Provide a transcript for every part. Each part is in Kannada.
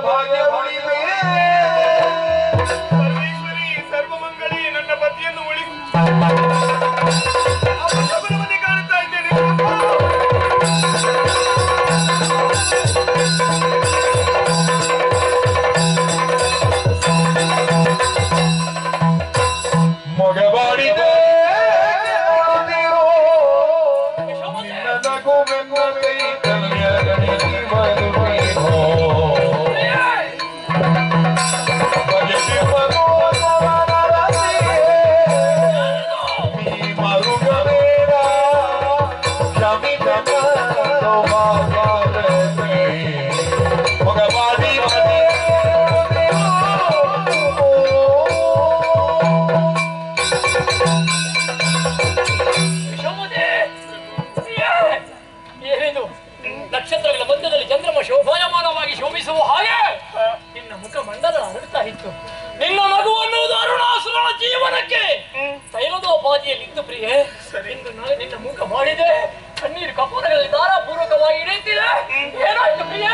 ಭಾಗ್ಯ ಉಳಿವೆ ಪರಮೇಶ್ವರಿ ಸರ್ವಮಂಗಳಿ ನನ್ನ ಪತಿಯನ್ನು ಉಳಿಸಿ ಶಬರಮತಿ ಕಾಣುತ್ತಾ ಇದ್ದೇನೆ. ಮೊಗವಾಡಿದೆ ನಗು ಬೆನ್ನೈ ಕಲ್ಯ ಗಣಿಸಿ ಮರುಗಿನೋ ಬಗೆಗೆ ಮಗುವನರಸಿಯೇ ನೀ ಮರುಗಬೇಡ ಶಮಿತ ಭಾಗವತೆ ಮೊಗವಾಡಿ ನಕ್ಷತ್ರಗಳ ಮಧ್ಯದಲ್ಲಿ ಚಂದ್ರಮ ಶೋಭಾಯಮಾನವಾಗಿ ಶೋಭಿಸುವ ಹಾಗೆ ನಿನ್ನ ಮುಖ ಮಂಡಲ ಅರಳುತ್ತಾ ಇತ್ತು. ನಿನ್ನ ನಗು ಅನ್ನುವುದು ಅರುಣಾಸುರನ ಜೀವನಕ್ಕೆ ತೈಲದೋಪಾದಿಯಲ್ಲಿದ್ದು ಪ್ರಿಯೆ. ಇಂದು ನಾಳೆ ನಿನ್ನ ಮುಖ ಮಾಡಿದೆ, ಕಣ್ಣೀರು ಕಪೋಲಗಳಲ್ಲಿ ಧಾರಾಪೂರ್ವಕವಾಗಿ ಇಳಿಯುತ್ತಿದೆ. ಏನಾಯ್ತು ಪ್ರಿಯೆ?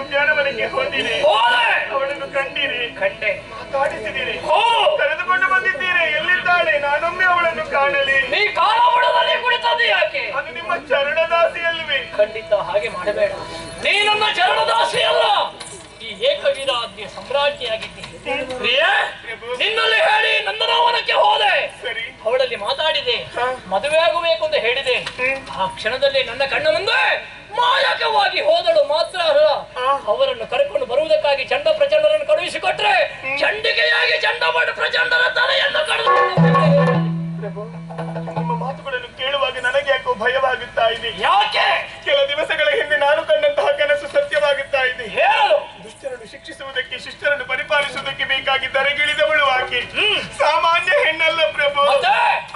ಉದ್ಯಾನವನಕ್ಕೆ ಹೋದಿರಿ, ಅವಳನ್ನು ಕಂಡಿರಿ, ಮಾತಾಡಿಸಿದಿರಿ, ಕರೆದುಕೊಂಡು ಬಂದಿದ್ದೀರಿ. ಎಲ್ಲಿದ್ದಾಳೆ? ನಾನೊಮ್ಮೆ ಅವಳನ್ನು ಕಾಣಲಿ. ನೀ ಕಾಲಬುಡದಲ್ಲಿ ಕುಳಿತದ್ದು ಯಾಕೆ? ಅದು ನಿಮ್ಮ ಚರಣದಾಸಿಯಲ್ವೇ? ಖಂಡಿತ ಹಾಗೆ ಮಾಡಬೇಡ. ನೀ ನನ್ನ ಚರಣದಾಸಿ ಅಲ್ಲ, ಈ ಏಕವೀರಾಜ್ಞೆ ಸಾಮ್ರಾಜ್ಞಿಯಾಗಿದ್ದೀನಿ. ಪ್ರಿಯೆ, ನಿನ್ನಲ್ಲಿ ಹೇಳಿ ನಂದನವನಕ್ಕೆ ಹೋದೆ, ಅವಳಲ್ಲಿ ಮಾತಾಡಿದೆ, ಮದುವೆ ಆಗಬೇಕು ಅಂತ ಹೇಳಿದೆ. ಆ ಕ್ಷಣದಲ್ಲಿ ನನ್ನ ಕಣ್ಣ ಮುಂದೆ ಮಾಯಕವಾಗಿ ಹೋದಳು ಮಾತ್ರ ಅಲ್ಲ, ಅವರನ್ನು ಕರೆಕೊಂಡು ಬರುವುದಕ್ಕಾಗಿ ಚಂಡ ಪ್ರಚಂಡರನ್ನು ಕಳುಹಿಸಿಕೊಟ್ರೆ ಚಂಡಿಕೆಯಾಗಿ ಚಂಡಮಾಡ ಪ್ರಚಂಡರ ತಲೆಯನ್ನು ಕಡಿದು. ನಿಮ್ಮ ಮಾತುಗಳನ್ನು ಕೇಳುವಾಗ ನನಗೆ ಯಾಕೋ ಭಯವಾಗುತ್ತಾ ಇದೆ. ಯಾಕೆ? ಕೆಲ ದಿವಸಗಳ ಹಿಂದೆ ನಾನು ಕಂಡಂತಹ ಕನಸು ಸತ್ಯವಾಗುತ್ತಾ ಇದೆ. ಹೇಳು. ದುಷ್ಟರನ್ನು ಶಿಕ್ಷಿಸುವುದಕ್ಕೆ, ಶಿಷ್ಟರನ್ನು ಪರಿಪಾಲಿಸುವುದಕ್ಕೆ ಬೇಕಾಗಿ ದರೆಗಿಳಿದವಳು ಆಕೆ. ಸಾಮಾನ್ಯ ಹೆಣ್ಣಲ್ಲ ಪ್ರಭು,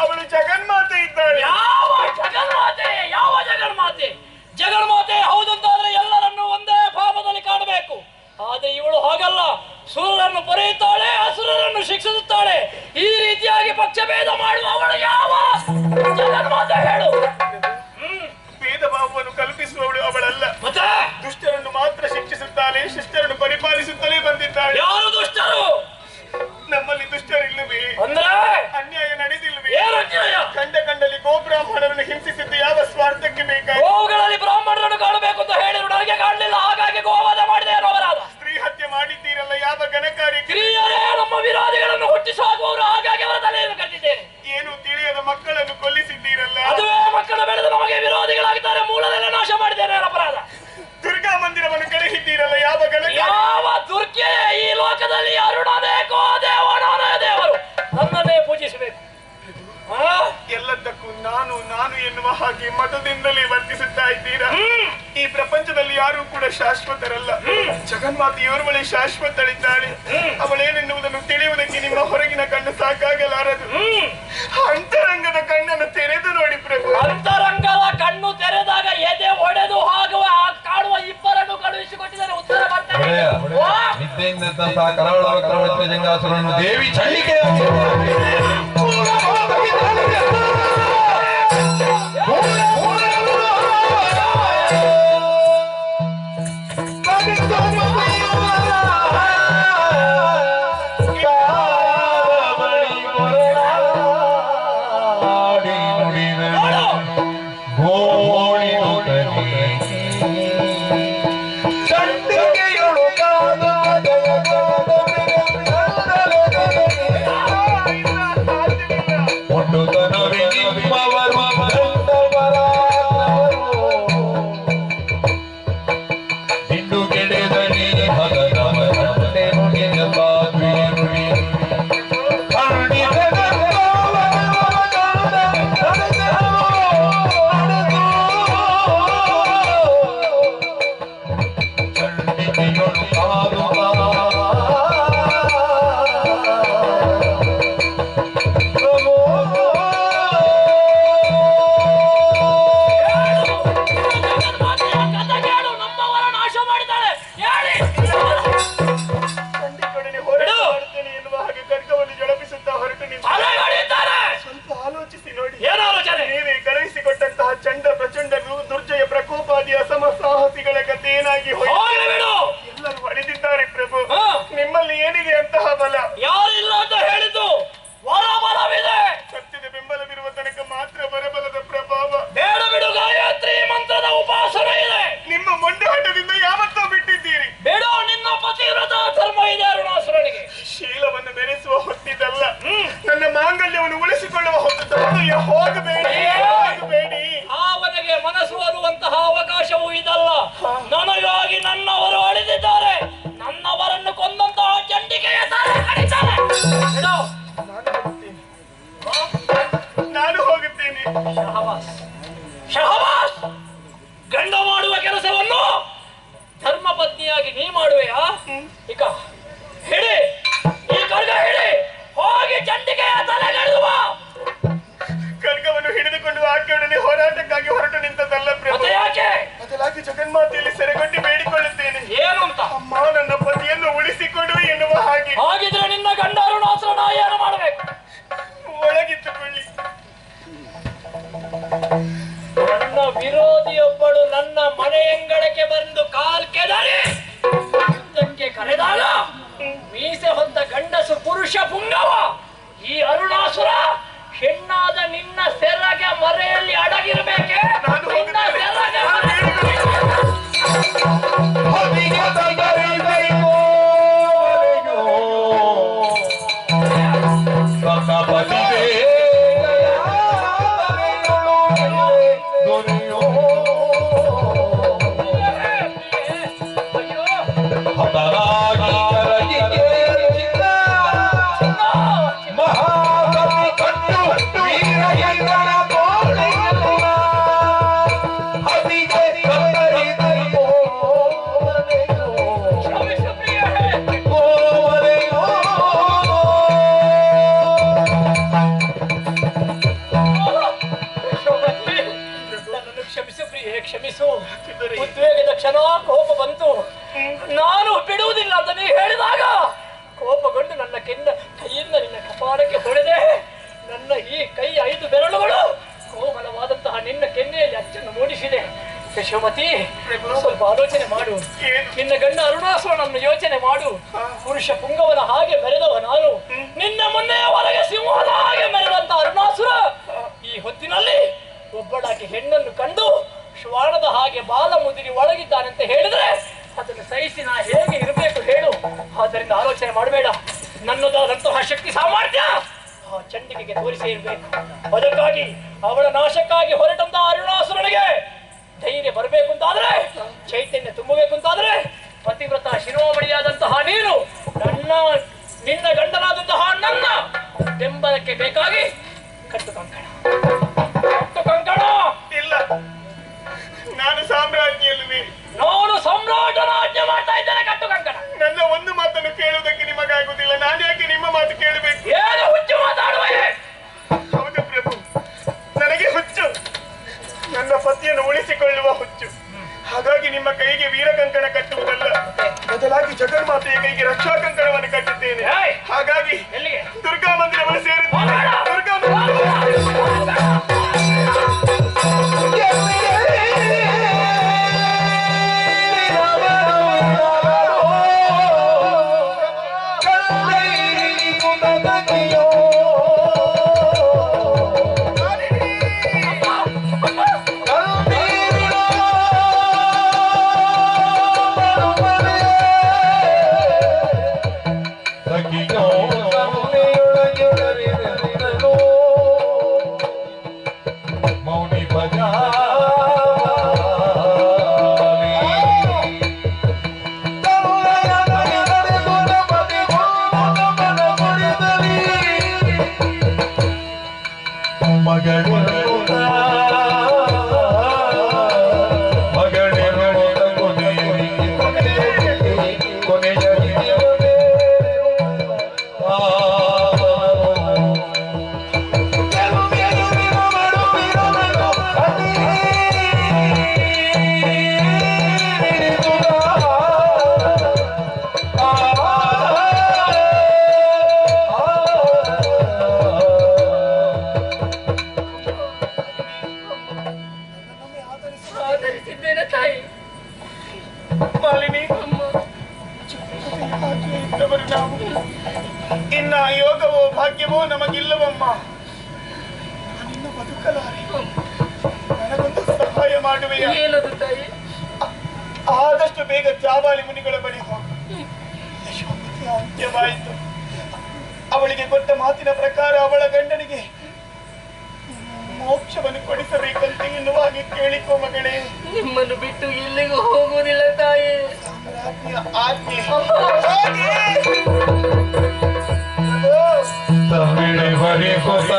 ಅವಳು ಜಗನ್ಮಾತೆ ಇದ್ದಾಳೆ. ಯಾವ ಜಗನ್ಮಾತೆ? ಯಾವ ಜಗನ್ಮಾತೆ? ಜಗನ್ಮಾತೆ ಹೌದಂತಾದ್ರೆ ಎಲ್ಲರನ್ನು ಒಂದೇ ಭಾವದಲ್ಲಿ ಕಾಣಬೇಕು. ಆದ್ರೆ ಇವಳು ಹಾಗಲ್ಲ, ಸುರರನ್ನು ಪೊರೆಯುತ್ತಾಳೆ, ಅಸುರರನ್ನು ಶಿಕ್ಷಿಸುತ್ತಾಳೆ. ಈ ರೀತಿಯಾಗಿ ಪಕ್ಷಭೇದ ಮಾಡುವ ಅವಳು ಯಾವ ಜಗನ್ಮಾತೆ ಹೇಳು? ಭೇದ ಭಾವವನ್ನು ಕಲ್ಪಿಸುವವಳು ಅವಳಲ್ಲ. ಮತ್ತೆ ದುಷ್ಟರನ್ನು ಮಾತ್ರ ಶಿಕ್ಷಿಸುತ್ತಾಳೆ, ಶಿಷ್ಟರನ್ನು ಪರಿಪಾಲಿಸುತ್ತಲೇ ಬಂದಿದ್ದಾಳೆ. ಯಾರು ದುಷ್ಟರು? ನಮ್ಮಲ್ಲಿ ದುಷ್ಟರಿಲ್ಲವೇ? ಅಂದ್ರೆ ಅನ್ಯಾಯ ನಡೆದಿಲ್ವೇ? ಏನು ಅನ್ಯಾಯ? ಕಂಡಲ್ಲಿ ಗೋಬ್ರಾಹ್ಮಣರನ್ನು ಹಿಂಸಿಸಿದ್ದು ಯಾವ ಸ್ವಾರ್ಥಕ್ಕೆ ಬೇಕಾಗಿ? ಗೋವುಗಳಲ್ಲಿ ಬ್ರಾಹ್ಮಣರನ್ನು ಕಾಣಬೇಕು ಅಂತ ಹೇಳಿದ್ರು, ನನಗೆ ಕಾಣಲಿಲ್ಲ, ಹಾಗಾಗಿ ಗೋವಾದ ಮಾಡಿದೆ ಅಪರಾಧ. ಸ್ತ್ರೀ ಹತ್ಯೆ ಮಾಡಿದ್ದೀರಲ್ಲ, ಯಾವ ಘನಕಾರ್ಯ? ಸ್ತ್ರೀಯರೇ ನಮ್ಮ ವಿರೋಧಿಗಳನ್ನು ಹುಟ್ಟಿಸುವವರು, ಹಾಗಾಗಿ ಅವರ ತಲೆಯನ್ನು ಕಟ್ಟಿದ್ದೇನೆ. ಏನು ತಿಳಿಯದ ಮಕ್ಕಳನ್ನು ಕೊಲ್ಲಿಸಿದ್ದೀರಲ್ಲ, ಅದುವೇ ಮಕ್ಕಳು ಬೆಳೆದು ನಮಗೆ ವಿರೋಧಿಗಳಾಗಿದ್ದಾರೆ, ಮೂಲದೆಲ್ಲ ನಾಶ ಮಾಡಿದ್ದೇನೆ ಅಪರಾಧ. ದುರ್ಗಾ ಮಂದಿರವನ್ನು ಕರೆಹಿದ್ದೀರಲ್ಲ, ಯಾವ ಘನಕಾರ್ಯ? ಯಾವ ದುರ್ಗೆ ಈ ಲೋಕದಲ್ಲಿ ಅರುಣನೇಕೋ ದೇವನಾನೇ ದೇವರು, ನನ್ನನ್ನೇ ಪೂಜಿಸಬೇಕು. ಎಲ್ಲದಕ್ಕೂ ನಾನು ನಾನು ಎನ್ನುವ ಹಾಗೆ ಮತದಿಂದಲೇ ವರ್ತಿಸುತ್ತಾ ಇದ್ದೀರಾ. ಈ ಪ್ರಪಂಚದಲ್ಲಿ ಯಾರು ಕೂಡ ಶಾಶ್ವತರಲ್ಲ. ಜಗನ್ಮಾತೆಯೋರ್ವಳೆ ಶಾಶ್ವತಳಿದ್ದಾಳೆ. ಅವಳೇನೆನ್ನುವುದನ್ನು ತಿಳಿಯುವುದಕ್ಕೆ ನಿಮ್ಮ ಹೊರಗಿನ ಕಣ್ಣು ಸಾಕಾಗಲಾರದು. ಅಂತರಂಗದ ಕಣ್ಣನ್ನು ತೆರೆದು ನೋಡಿ ಪ್ರಭು. ಅಂತರಂಗದ ಕಣ್ಣು ತೆರೆದಾಗ ಎದೆ ಒಡೆದು ಹಾಗುವ ಕಾಣುವ ಇಬ್ಬರನ್ನು ಕಳುಹಿಸಿಕೊಟ್ಟಿದ್ದಾರೆ. ಉತ್ತರ ಬರ್ತದೆ. ವಿದ್ಯೆಯಿಂದ ಕರಾಳ ವಕ್ರವರ್ತಿ ಜಂಗಾಸುರನ್ನು ದೇವಿ ಚಂಡಿಕೆಯಾಗಿ ಸತಿಗಳು ಕಾದುತ್ತಾ ಸಾಹಸಿಗಳ ಕಥೆ ಏನಾಗಿ ಎಲ್ಲರೂ ಹೊಡೆದಿದ್ದಾರೆ ಪ್ರಭು. ನಿಮ್ಮಲ್ಲಿ ಏನಿದೆ ಅಂತಹ ಬಲ? ಯಾರಿಲ್ಲ ಅಂತ ಹೇಳಿದ್ದು ವರಬಲವಿದೆ. ಸತ್ಯದ ಬೆಂಬಲವಿರುವ ತನಕ ಮಾತ್ರ ಬರಬಲದ ಪ್ರಭಾವ. ಬೇಡ ಬಿಡು, ಗಾಯತ್ರಿ ಮಂತ್ರದ ಉಪಾಸನೆ ಇದೆ. ನಿಮ್ಮ ಮೊಂಡಾಟದಿಂದ ಯಾವತ್ತೂ ಬಿಟ್ಟಿದ್ದೀರಿ. ಬೇಡ, ನಿನ್ನ ಪತಿವ್ರತ ಧರ್ಮ ಇದೆ ಅರುಣಾಸುರನಿಗೆ. ಶೀಲವನ್ನು ಬೆರೆಸುವ ಹೊತ್ತಿದಲ್ಲ, ನನ್ನ ಮಾಂಗಲ್ಯವನ್ನು ಉಳಿಸಿಕೊಳ್ಳುವ ಹೊತ್ತಿದ್ದ. ಹೋಗಬೇಡಿ, ಹೋಗಬೇಡಿ. ಅವನಿಗೆ ಮನಸ್ಸು ಬರುವಂತಹ ಅವಕಾಶವೂ ಇದಲ್ಲ. ನನಗಾಗಿ ನನ್ನವರು ಅಳಿದಿದ್ದಾರೆ. ನನ್ನವರನ್ನು ಕೊಂದಂತಹ ಚಂಡಿಕೆಯ ತಲೆ ಕಡಿತಾರೆ. ನಾನು ಹೋಗುತ್ತೇನೆ. ಶಹಬಾಸ್, ಗಂಡ ಮಾಡುವ ಕೆಲಸವನ್ನು ಧರ್ಮ ಪತ್ನಿಯಾಗಿ ನೀ ಮಾಡುವೆಯಾ? ಈಗ ಹಿಡಿ, ಈ ಖಡ್ಗ ಹಿಡಿ, ಹೋಗಿ ಚಂಡಿಕೆಯ ತಲೆ ಕಡಿದುವ. ಖಡ್ಗವನ್ನು ಹಿಡಿದುಕೊಂಡು ಆಕೆಯೊಡನೆ ಹೋರಾಟಕ್ಕಾಗಿ ಹೊರಟು ನಿಂತದಲ್ಲ ಪ್ರಭು. ಯಾಕೆ? ಬದಲಾಗಿ ಜಗನ್ಮಾತೆಯಲ್ಲಿ ಸೆರೆಗೊಡ್ಡಿ ಬೇಡಿಕೊಳ್ಳುತ್ತೇನೆ. ಏನು ಅಂತ? ಅಮ್ಮ, ನನ್ನ ಪತಿಯನ್ನು ಉಳಿಸಿಕೊಡು ಎನ್ನುವ ಹಾಗೆ. ಹಾಗಿದ್ರೆ ನಿನ್ನ ಗಂಡ ಅರುಣಾಸುರನ ಏನು ಮಾಡಬೇಕು? ಒಳಗಿಟ್ಟುಕೊಳ್ಳಿ. ನನ್ನ ವಿರೋಧಿಯೊಬ್ಬಳು ನನ್ನ ಮನೆಯಂಗಳಕ್ಕೆ ಬಂದು ಕಾಲ್ ಕೆದರಿ ಯುದ್ಧಕ್ಕೆ ಕರೆದಾಗ ಮೀಸೆ ಹೊಂದ ಗಂಡಸು ಪುರುಷ ಪುಂಗವ ಈ ಅರುಣಾಸುರ ಹೆಣ್ಣಾದ ನಿನ್ನ ಸೆರಗ ಮರೆಯಲ್ಲಿ ಅಡಗಿರಬೇಕೆ? ನಿನ್ನ ಸೆರಗ ಕ್ಷಮಿಸು. ಉದ್ವೇಗದ ಕ್ಷಣ ಕೋಪ ಬಂತು. ನಾನು ಬಿಡುವುದಿಲ್ಲ ಅಂತ ನೀ ಹೇಳಿದಾಗ ಕೋಪಗೊಂಡು ನನ್ನ ಕೈಯಿಂದ ನಿನ್ನ ಕಪಾಳಕ್ಕೆ ಹೊಡೆದೆ. ನನ್ನ ಈ ಕೈ 5 ಬೆರಳುಗಳು ಕೋಮಲವಾದಂತಹ ನಿನ್ನ ಕೆನ್ನೆಯಲ್ಲಿ ಅಚ್ಚನ್ನು ಮೂಡಿಸಿದೆ. ಯಶೋಮತಿ, ಸ್ವಲ್ಪ ಆಲೋಚನೆ ಮಾಡು. ನಿನ್ನ ಗಂಡ ಅರುಣಾಸುರನನ್ನು ಯೋಚನೆ ಮಾಡು. ಪುರುಷ ಪುಂಗವನ ಹಾಗೆ ಮೆರೆದವ ನಾನು. ನಿನ್ನ ಮೊನ್ನೆಯವರೆಗೆ ಸಿಂಹದ ಹಾಗೆ ಮೆರೆದಂತ ಅರುಣಾಸುರ ಈ ಹೊತ್ತಿನಲ್ಲಿ ಒಬ್ಬಳಾಗಿ ಹೆಣ್ಣನ್ನು ಕಂಡು ಶ್ವಾನದ ಹಾಗೆ ಬಾಲ ಮುದಿರಿ ಒಳಗಿದ್ದಾನಂತ ಹೇಳಿದ್ರೆ ಅದನ್ನು ಸಹಿಸಿ ನಾ ಹೇಗೆ ಇರಬೇಕು ಹೇಳು. ಆದ್ದರಿಂದ ಆಲೋಚನೆ ಮಾಡಬೇಡ. ನನ್ನದಾದಂತಹ ಶಕ್ತಿ ಸಾಮರ್ಥ್ಯ ಆ ಚಂಡಿಕೆಗೆ ತೋರಿಸೇ ಇರಬೇಕು. ಅದಕ್ಕಾಗಿ ಅವಳ ನಾಶಕ್ಕಾಗಿ ಹೊರಟಂತಹ ಅರುಣಾಸುರನಿಗೆ ಧೈರ್ಯ ಬರಬೇಕು ಅಂತಾದ್ರೆ, ಚೈತನ್ಯ ತುಂಬಬೇಕು ಅಂತಾದ್ರೆ, ಪತಿವ್ರತ ಶಿರೋಮಣಿಯಾದಂತಹ ನೀನು ನಿನ್ನ ಗಂಡನಾದಂತಹ ನನ್ನ ಬೆಂಬಲಕ್ಕೆ ಬೇಕಾಗಿ ಕಟ್ಟು ಕಂಕಣ. ಇಲ್ಲ, ನಾನು ಸಾಮ್ರಾಜ್ಞಿಯಲ್ಲವೇ? ನಾನು ಸಮ್ರಾಟನ ಆಜ್ಞೆ ಮಾಡ್ತಾ ಇದ್ದೇನೆ. ಕಟ್ಟು ಕಂಕಣ. ನನ್ನ ಒಂದು ಮಾತನ್ನು ಕೇಳುವುದಕ್ಕೆ ನಿಮಗಾಗುವುದಿಲ್ಲ. ನಾನು ಯಾಕೆ ನಿಮ್ಮ ಮಾತು ಕೇಳಬೇಕು? ಏನು ಹುಚ್ಚು ಮಾತಾಡುವೆ? ಹೌದು ಪ್ರಭು, ನನಗೆ ಹುಚ್ಚು. ನನ್ನ ಪತಿಯನ್ನು ಉಳಿಸಿಕೊಳ್ಳುವ ಹುಚ್ಚು. ಹಾಗಾಗಿ ನಿಮ್ಮ ಕೈಗೆ ವೀರ ಕಂಕಣ ಕಟ್ಟುವುದಲ್ಲ, ಬದಲಾಗಿ ಜಗನ್ಮಾತೆಯ ಕೈಗೆ ರಕ್ಷಾ ಕಂಕಣವನ್ನು ಕಟ್ಟುತ್ತೇನೆ. ಹಾಗಾಗಿ ದುರ್ಗಾ ಮಂದಿರವನ್ನು ಸೇರುತ್ತೇನೆ. ದುರ್ಗಾ ಬಿಟ್ಟವರು ನಾವು. ಇನ್ನ ಯೋಗವೋ ಭಾಗ್ಯವೋ ನಮಗಿಲ್ಲವಮ್ಮ. ನಾನಿನ್ನು ಬದುಕಲಾರೆ. ನನಗೊಂದು ಸಹಾಯ ಮಾಡುವೆಯಾ? ಏನದು ತಾಯಿ? ಆದಷ್ಟು ಬೇಗ ಜಾಬಾಲಿ ಮುನಿಗಳ ಬಳಿ ಹೋಗು. ಯಶೋಮತಿಯ ಅಂತ್ಯವಾಯಿತು. ಅವಳಿಗೆ ಕೊಟ್ಟ ಮಾತಿನ ಪ್ರಕಾರ ಅವಳ ಗಂಡನಿಗೆ ಮೋಕ್ಷವನ್ನು ಕೊಡಿಸಬೇಕಂತ ಇನ್ನು ಹಾಗೆ ಕೇಳಿಕೋ ಮಗಳೇ. ನಿಮ್ಮನ್ನು ಬಿಟ್ಟು ಎಲ್ಲಿಗೂ ಹೋಗುವುದಿಲ್ಲ ತಾಯಿ. ಸಾಮ್ರಾಜ್ಞಿಯ ಆಜ್ಞೆ. ತಮಿಳು ಬರಿ ಹೊಸ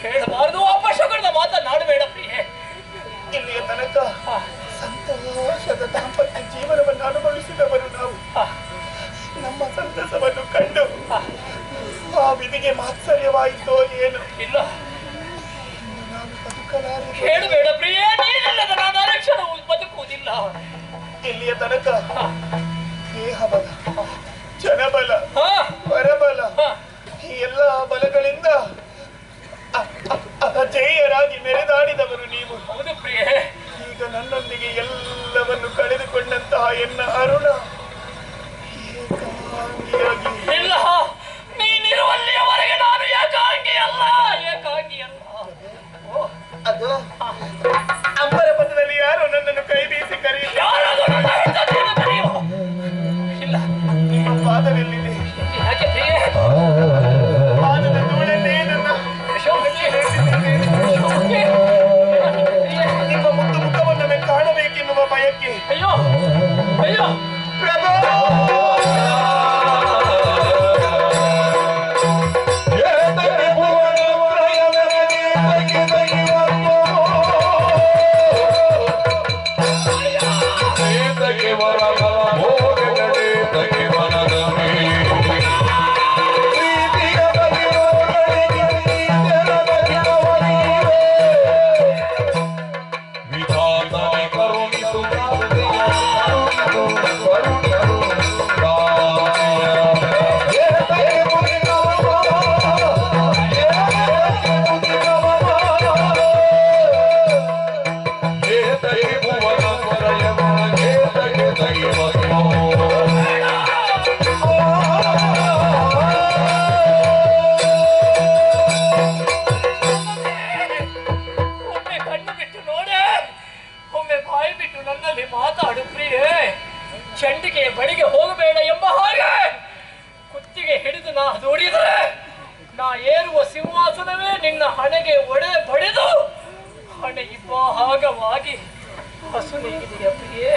ಹೇಳಬಾರದು ಅಪಶಕುನದ ಮಾತನಾಡಬೇಡ ಪ್ರಿಯೆ. ಇಲ್ಲಿಯ ತನಕ ಸಂತೋಷದ ದಾಂಪತ್ಯ ಜೀವನವನ್ನು ಅನುಭವಿಸಿದವರು ನಾವು. ನಮ್ಮ ಸಂತಸವನ್ನು ಕಂಡು ಆ ವಿಧಿಗೆ ಮಾತ್ಸರ್ಯವಾಯಿತೋ ಏನು? ಇಲ್ಲ, ನಾನು ಬದುಕಲಾರೆ. ಹೇಳಬೇಡ ಪ್ರಿಯೆ. ನೀನಿಲ್ಲದ ನಾನು ಅರಕ್ಷಣವು ಬದುಕುವುದಿಲ್ಲ. ಇಲ್ಲಿಯ ತನಕ ದೇಹಬಲ, ಜನಬಲ, ಪರಬಲ ಈ ಎಲ್ಲ ಬಲಗಳಿಂದ ಅಜೇಯರಾಗಿ ಮೆರೆದಾಡಿದವರು ನೀವು. ಹೌದು ಪ್ರಿಯೆ. ಈಗ ನನ್ನೊಂದಿಗೆ ಎಲ್ಲವನ್ನು ಕಳೆದುಕೊಂಡಂತಹ ಎನ್ನ ಅರುಣ ಏಕಾಂಗಿಯಾಗಿ. ಇಲ್ಲ, ನೀನಿರುವಲ್ಲಿಯವರೆಗೆ ನಾನು ಏಕಾಂಗಿ ಅಲ್ಲ. ಅದು ಅಂಬರ ಪಥದಲ್ಲಿ ಯಾರು ನನ್ನನ್ನು ಕೈ ಬೀಸಿ ಕರೆಯುತ್ತಾರೆ? ಇಲ್ಲ, ನಿಮ್ಮ ಪಾದವೆಲ್ಲಿದೆ? ಯಾಕೆ ಪ್ರಿಯೆ? ಪಾದದ ಧೂಳನ್ನೇ ನನ್ನ ನಿಮ್ಮ ಮುದ್ದು ಮುಖವನ್ನೊಮ್ಮೆ ಕಾಣಬೇಕೆನ್ನುವ ಬಯಕೆ. ಅಯ್ಯೋ ಅಯ್ಯೋ ಪ್ರಭು, ಮಾತಾಡು ಪ್ರಿಯೆ. ಚಂಡಿಕೆಯ ಬಳಿಗೆ ಹೋಗಬೇಡ ಎಂಬ ಹಾಗೆ ಕುತ್ತಿಗೆ ಹಿಡಿದು ನಾ ದೂಡಿದರೆ ನಾ ಏರುವ ಸಿಂಹಾಸನವೇ ನಿನ್ನ ಹಣೆಗೆ ಬಡಿದು ಹಣೆ ಇಬ್ಬಾಗವಾಗಿ ಹಸು ನೀಗಿದೆಯ ಪ್ರಿಯೆ.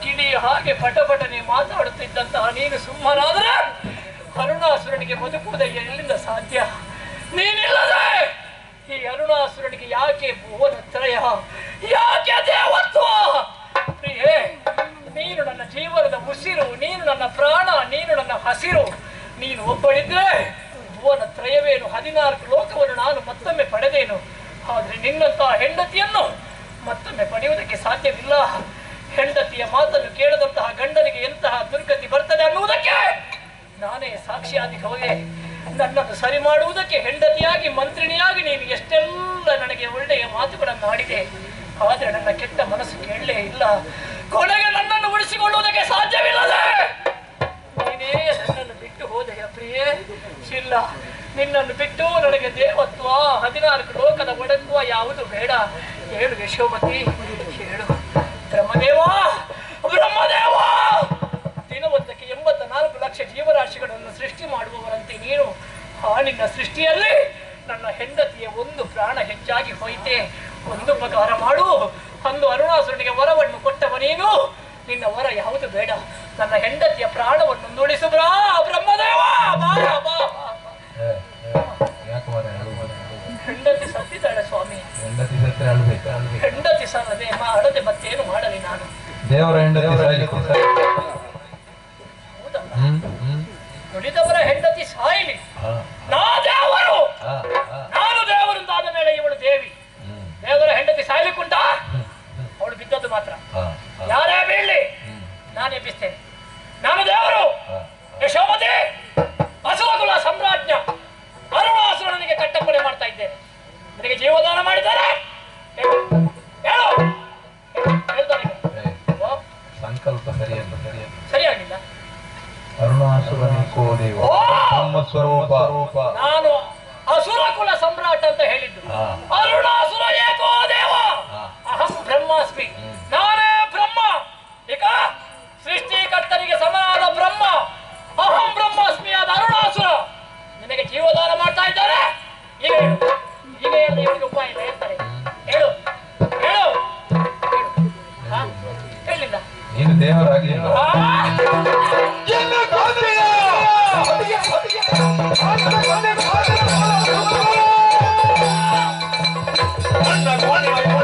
ಗಿಳಿಯ ಹಾಗೆ ಪಟಪಟನೆ ಮಾತಾಡುತ್ತಿದ್ದಂತಹ ನೀನು ಸುಮ್ಮನಾದರೆ ಅರುಣಾಸುರನಿಗೆ ಬದುಕುವುದಕ್ಕೆ ಎಲ್ಲಿಂದ ಸಾಧ್ಯ? ನೀನಿಲ್ಲದೆ ಈ ಅರುಣಾಸುರನಿಗೆ ಯಾಕೆ ಭುವನತ್ರಯ, ಯಾಕೆ ದೇವತ್ವ? ಪ್ರಿಯೆ, ನೀನು ನನ್ನ ಜೀವನದ ಉಸಿರು, ನೀನು ನನ್ನ ಪ್ರಾಣ, ನೀನು ನನ್ನ ಹಸಿರು. ನೀನು ಒಬ್ಬಳಿದ್ರೆ ಭುವನ ತ್ರಯವೇನು, 14 ಲೋಕವನ್ನು ನಾನು ಮತ್ತೊಮ್ಮೆ ಪಡೆದೇನು. ಆದರೆ ನಿನ್ನಂತಹ ಹೆಂಡತಿಯನ್ನು ಮತ್ತೊಮ್ಮೆ ಪಡೆಯುವುದಕ್ಕೆ ಸಾಧ್ಯವಿಲ್ಲ. ಹೆಂಡತಿಯ ಮಾತನ್ನು ಕೇಳದಂತಹ ಗಂಡನಿಗೆ ಎಂತಹ ದುರ್ಗತಿ ಬರ್ತದೆ ಅನ್ನುವುದಕ್ಕೆ ನಾನೇ ಸಾಕ್ಷಿಯಾಗಿ ಹೋದೆ. ನನ್ನನ್ನು ಸರಿ ಮಾಡುವುದಕ್ಕೆ ಹೆಂಡತಿಯಾಗಿ ಮಂತ್ರಿಣಿಯಾಗಿ ನೀನು ಎಷ್ಟೆಲ್ಲ ನನಗೆ ಒಳ್ಳೆಯ ಮಾತುಗಳನ್ನು ಆಡಿದೆ. ಆದರೆ ನನ್ನ ಕೆಟ್ಟ ಮನಸ್ಸು ಕೇಳಲೇ ಇಲ್ಲ. ಕೊನೆಗೆ ನನ್ನನ್ನು ಉಳಿಸಿಕೊಳ್ಳುವುದಕ್ಕೆ ಸಾಧ್ಯವಿಲ್ಲದೆ ನೀನೇ ನನ್ನನ್ನು ಬಿಟ್ಟು ಹೋದೆಯ ಪ್ರಿಯೆ. ಇಲ್ಲ, ನಿನ್ನನ್ನು ಬಿಟ್ಟು ನನಗೆ ದೇವತ್ವ, 14 ಲೋಕದ ಒಡತ್ವ ಯಾವುದು ಬೇಡ. ಹೇಳು ಯಶೋಮತಿ, ಹೇಳು. ಬ್ರಹ್ಮದೇವ, ಬ್ರಹ್ಮದೇವ, ದಿನವೊಂದಕ್ಕೆ 84 ಲಕ್ಷ ಜೀವರಾಶಿಗಳನ್ನು ಸೃಷ್ಟಿ ಮಾಡುವವರಂತೆ ನೀನು ಆ ನಿನ್ನ ಸೃಷ್ಟಿಯಲ್ಲಿ ನನ್ನ ಹೆಂಡತಿಯ ಒಂದು ಪ್ರಾಣ ಹೆಚ್ಚಾಗಿ ಹೋಯಿತೆ. ಒಂದು ಉಪಕಾರ ಮಾಡು. ಅಂದು ಅರುಣಾಸುರನಿಗೆ ವರವನ್ನು ಕೊಟ್ಟವ ನೀನು, ನಿನ್ನ ವರ ಯಾವುದು ಬೇಡ, ನನ್ನ ಹೆಂಡತಿಯ ಪ್ರಾಣವನ್ನು ನುಡಿಸು ಬ್ರಹ್ಮದೇವ. ಹೆಂಡತಿ ಸತ್ತಿದ್ದಾಳೆ ಸ್ವಾಮಿ. ಹೆಂಡತಿ ಸಲ್ಲದೆ ಅಳದೆ ಮತ್ತೇನು ಮಾಡಲಿ ನಾನು? ದೇವರ ಹೆಂಡತಿ ನುಡಿದವರ ಹೆಂಡತಿ ಸಾಯಲಿ. ದೇವರು, ನಾನು ದೇವರಿಂದಾದ ಮೇಲೆ ಇವಳು ದೇವಿ. ದೇವರ ಹೆಂಡತಿ ಸಾಯ್ಲಿಕ್ಕುಂಟಾ? ಅವಳು ಬಿದ್ದದ್ದು ಮಾತ್ರ. ಯಾರೇ ಬೀಳಲಿ ನಾನು ಎಬ್ಬಿಸ್ತೇನೆ. ನಾನು ದೇವರು. ಯಶೋಮತಿ, ಅಸುರಕುಲ ಸಾಮ್ರಾಜ್ಞ ಅರುಣಾಸುರನಿಗೆ ಕಟ್ಟಪ್ಪಣೆ ಮಾಡ್ತಾ ಇದ್ದೇನೆ. ನಿನಗೆ ಜೀವದಾನ ಮಾಡಿದ್ದಾರೆ. ಸಂಕಲ್ಪ ಸರಿಯಾಗಿಲ್ಲ. ನಾನು ಅಸುರ ಕುಲ ಸಮ್ರಾಟ್ ಅಂತ ಹೇಳಿದ್ದು. ಅರುಣಾಸುರ ಏಕೋ ದೇವ, ಅಹಂ ಬ್ರಹ್ಮಾಸ್ಮಿ. ನಾನೇ ಬ್ರಹ್ಮ. ಈಗ ಸೃಷ್ಟಿಕರ್ತನಿಗೆ ಸಮನಾದ ಬ್ರಹ್ಮ, ಅಹಂ ಬ್ರಹ್ಮಾಸ್ಮಿಯಾದ ಅರುಣಾಸುರ ನಿನಗೆ ಜೀವದಾನ ಮಾಡ್ತಾ ಇದ್ದಾರೆ. ಈಗ ಈಗ ಇವರಿಗೆ ಉಪಾಯ ಇಲ್ಲ ಹೇಳ್ತಾರೆ. ಹೇಳು ಹೇಳು ಹೇಳಿಲ್ಲ. ನೀನು ದೇವರಾಗಿ ನನ್ನ